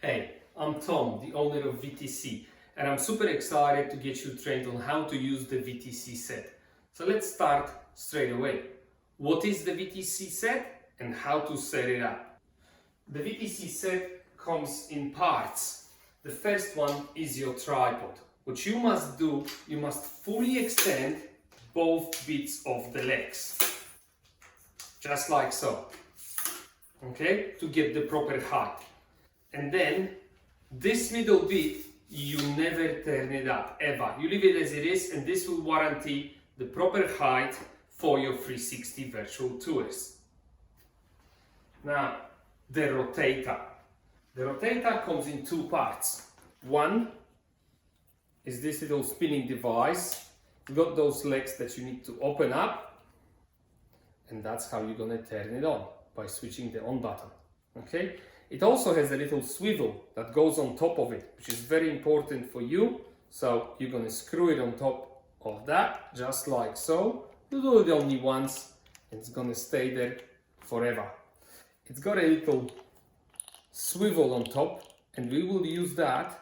Hey, I'm Tom, the owner of VTC, and I'm super excited to get you trained on how to use the VTC set. So let's start straight away. What is the VTC set and how to set it up? The VTC set comes in parts. The first one is your tripod. What you must do, you must fully extend both bits of the legs. Just like so. Okay? To get the proper height. And then this middle bit, you never turn it up ever. You leave it as it is, and this will guarantee the proper height for your 360 virtual tours. Now, the rotator. The rotator comes in two parts. One is this little spinning device. You've got those legs that you need to open up, and that's how you're gonna turn it on, by switching the on button. Okay? It also has a little swivel that goes on top of it, which is very important for you. So you're going to screw it on top of that, just like so. You do it only once, and it's going to stay there forever. It's got a little swivel on top, and we will use that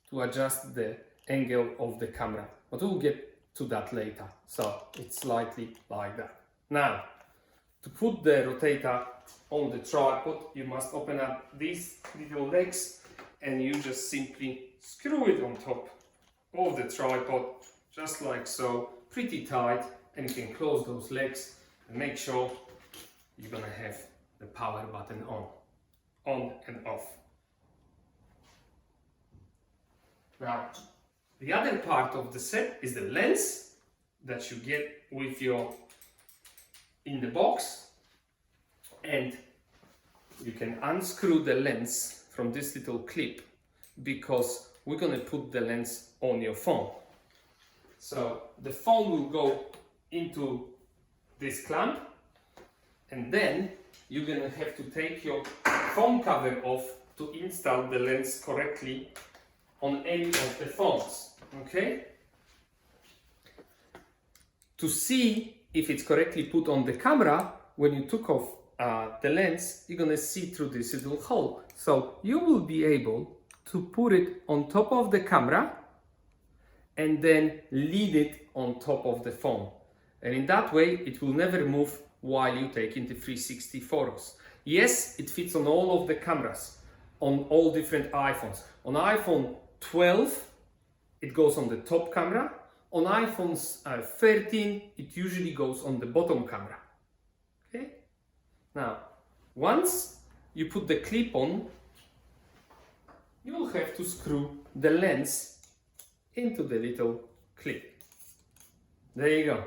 to adjust the angle of the camera. But we'll get to that later. So it's slightly like that. Now, to put the rotator on the tripod, you must open up these little legs and you just simply screw it on top of the tripod, just like so, pretty tight, and you can close those legs and make sure you're gonna have the power button on and off. Now, the other part of the set is the lens that you get with your in the box, and you can unscrew the lens from this little clip because we're going to put the lens on your phone. So the phone will go into this clamp, and then you're going to have to take your phone cover off to install the lens correctly on any of the phones. Okay? To see if it's correctly put on the camera, when you took off the lens, you're gonna see through this little hole. So you will be able to put it on top of the camera and then lead it on top of the phone. And in that way, it will never move while you take into 360 photos. Yes, it fits on all of the cameras, on all different iPhones. On iPhone 12, it goes on the top camera. On iPhones 13, it usually goes on the bottom camera. Okay? Now, once you put the clip on, you will have to screw the lens into the little clip. There you go.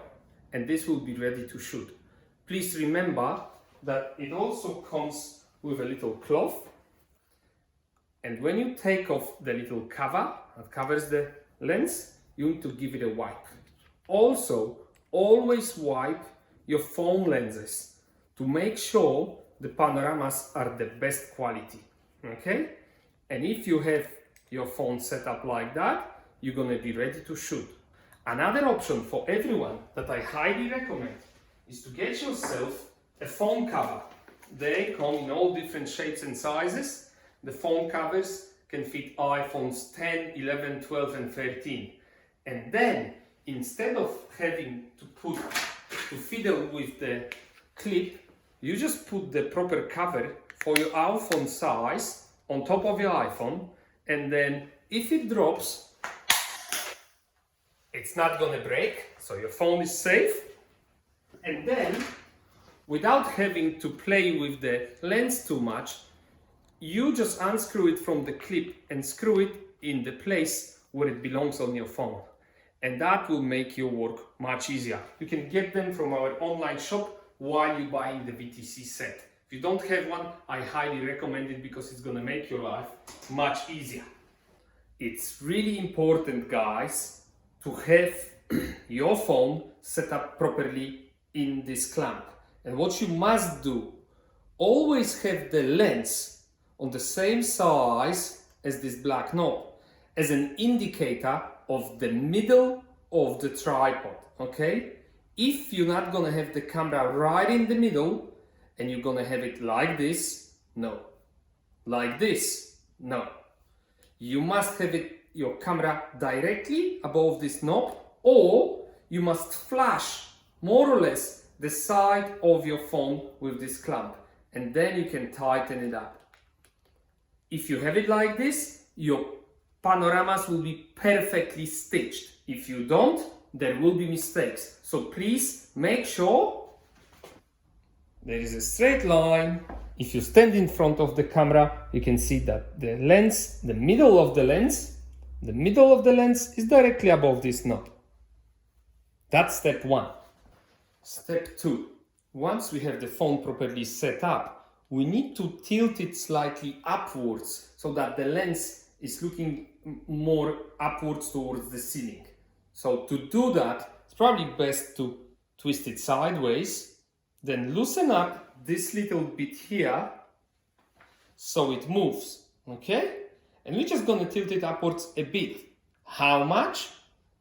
And this will be ready to shoot. Please remember that it also comes with a little cloth. And when you take off the little cover that covers the lens, you need to give it a wipe. Also, always wipe your phone lenses to make sure the panoramas are the best quality. Okay? And if you have your phone set up like that, you're gonna be ready to shoot. Another option for everyone that I highly recommend is to get yourself a phone cover. They come in all different shapes and sizes. The phone covers can fit iPhones 10, 11, 12 and 13. And then, instead of having to fiddle with the clip, you just put the proper cover for your iPhone size on top of your iPhone, and then if it drops, it's not gonna break, so your phone is safe. And then, without having to play with the lens too much, you just unscrew it from the clip and screw it in the place where it belongs on your phone. And that will make your work much easier. You can get them from our online shop while you're buying the VTC set. If you don't have one, I highly recommend it because it's gonna make your life much easier. It's really important, guys, to have your phone set up properly in this clamp. And what you must do, always have the lens on the same size as this black knob, as an indicator of the middle of the tripod, okay? If you're not gonna have the camera right in the middle and you're gonna have it like this, no. Like this, No. You must have your camera directly above this knob, or you must flash more or less the side of your phone with this clamp, and then you can tighten it up. If you have it like this, your panoramas will be perfectly stitched. If you don't, there will be mistakes. So please make sure there is a straight line. If you stand in front of the camera, you can see that the lens, the middle of the lens is directly above this knob. That's step 1. Step 2. Once we have the phone properly set up, we need to tilt it slightly upwards so that the lens is looking more upwards towards the ceiling. So to do that, it's probably best to twist it sideways, then loosen up this little bit here so it moves, okay? And we're just gonna tilt it upwards a bit. How much?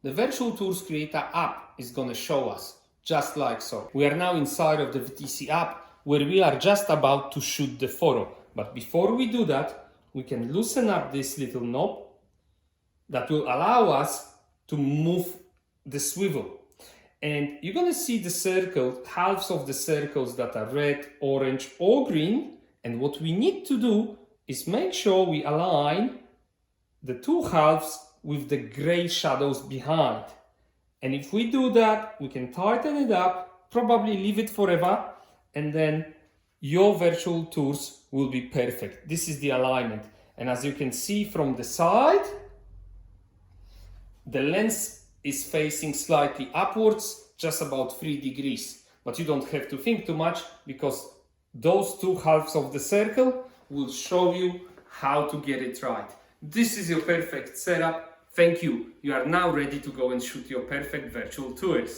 The Virtual Tours Creator app is gonna show us, just like so. We are now inside of the VTC app where we are just about to shoot the photo. But before we do that, we can loosen up this little knob that will allow us to move the swivel. And you're gonna see the circle, halves of the circles that are red, orange, or green. And what we need to do is make sure we align the two halves with the gray shadows behind. And if we do that, we can tighten it up, probably leave it forever, and then your virtual tours will be perfect. This is the alignment. And as you can see from the side, the lens is facing slightly upwards, just about 3 degrees. But you don't have to think too much, because those two halves of the circle will show you how to get it right. This is your perfect setup. Thank you. You are now ready to go and shoot your perfect virtual tours.